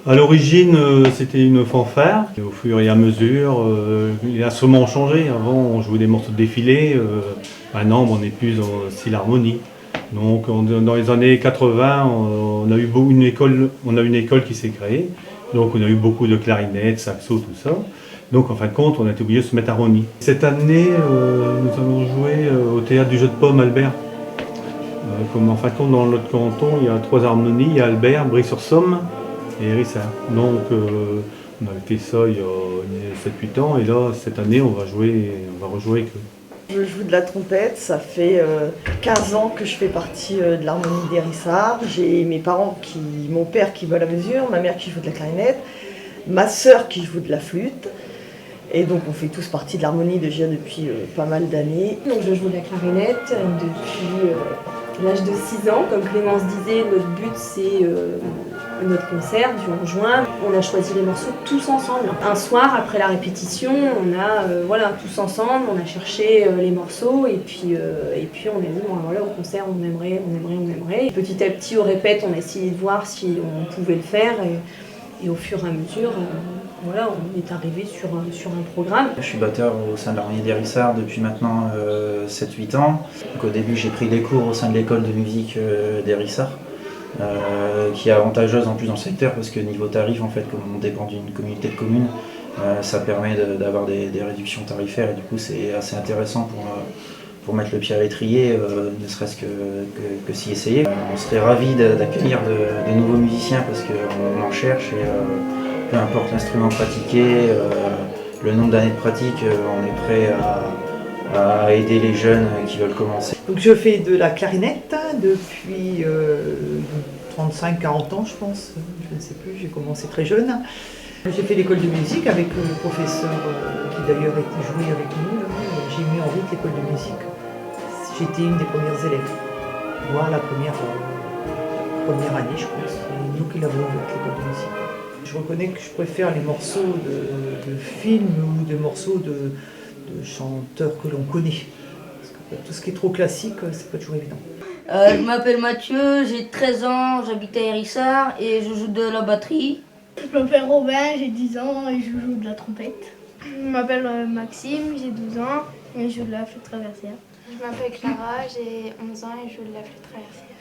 À l'origine, c'était une fanfare. Au fur et à mesure, les instruments ont changé. Avant, on jouait des morceaux de défilé. Maintenant, on est plus dans style harmonie. Donc, dans les années 80, on a eu une école qui s'est créée. Donc, on a eu beaucoup de clarinettes, saxo, tout ça. Donc, en fin de compte, on a été obligé de se mettre harmonie. Cette année, nous allons jouer au théâtre du Jeu de Paume Albert. Comme en fin de compte, dans notre canton, il y a 3 harmonies. Il y a Albert, Brie-sur-Somme et Hérissart. Donc, on avait fait ça il y a 7-8 ans. Et là, cette année, on va rejouer avec eux. Je joue de la trompette, ça fait 15 ans que je fais partie de l'harmonie d'Hérissart. J'ai mon père qui joue à la mesure, ma mère qui joue de la clarinette, ma sœur qui joue de la flûte. Et donc on fait tous partie de l'harmonie déjà depuis pas mal d'années. Donc je joue de la clarinette depuis l'âge de 6 ans. Comme Clémence disait, notre but c'est notre concert du juin. On a choisi les morceaux tous ensemble. Un soir après la répétition, on a tous ensemble, on a cherché les morceaux et puis on a dit bon voilà, au concert on aimerait. Et petit à petit au répète on a essayé de voir si on pouvait le faire et au fur et à mesure on est arrivé sur un programme. Je suis batteur au sein de l'harmonie d'Hérissart depuis maintenant 7-8 ans. Donc, au début j'ai pris des cours au sein de l'école de musique d'Hérissart, qui est avantageuse en plus dans le secteur parce que niveau tarif, en fait, comme on dépend d'une communauté de communes, ça permet d'avoir des réductions tarifaires et du coup c'est assez intéressant pour mettre le pied à l'étrier, ne serait-ce que s'y essayer. On serait ravis d'accueillir de nouveaux musiciens parce qu'on en cherche et peu importe l'instrument pratiqué, le nombre d'années de pratique, on est prêt à aider les jeunes qui veulent commencer. Donc je fais de la clarinette depuis 35-40 ans je pense, je ne sais plus, j'ai commencé très jeune. J'ai fait l'école de musique avec le professeur qui d'ailleurs était joué avec nous, j'ai mis en route l'école de musique. J'étais une des premières élèves, voire la première année je pense, c'est nous qui l'avons avec l'école de musique. Je reconnais que je préfère les morceaux de films ou des morceaux de chanteurs que l'on connaît. Parce que tout ce qui est trop classique, c'est pas toujours évident. Je m'appelle Mathieu, j'ai 13 ans, j'habite à Hérissart et je joue de la batterie. Je m'appelle Robin, j'ai 10 ans et je joue de la trompette. Je m'appelle Maxime, j'ai 12 ans et je joue de la flûte traversière. Je m'appelle Clara, j'ai 11 ans et je joue de la flûte traversière.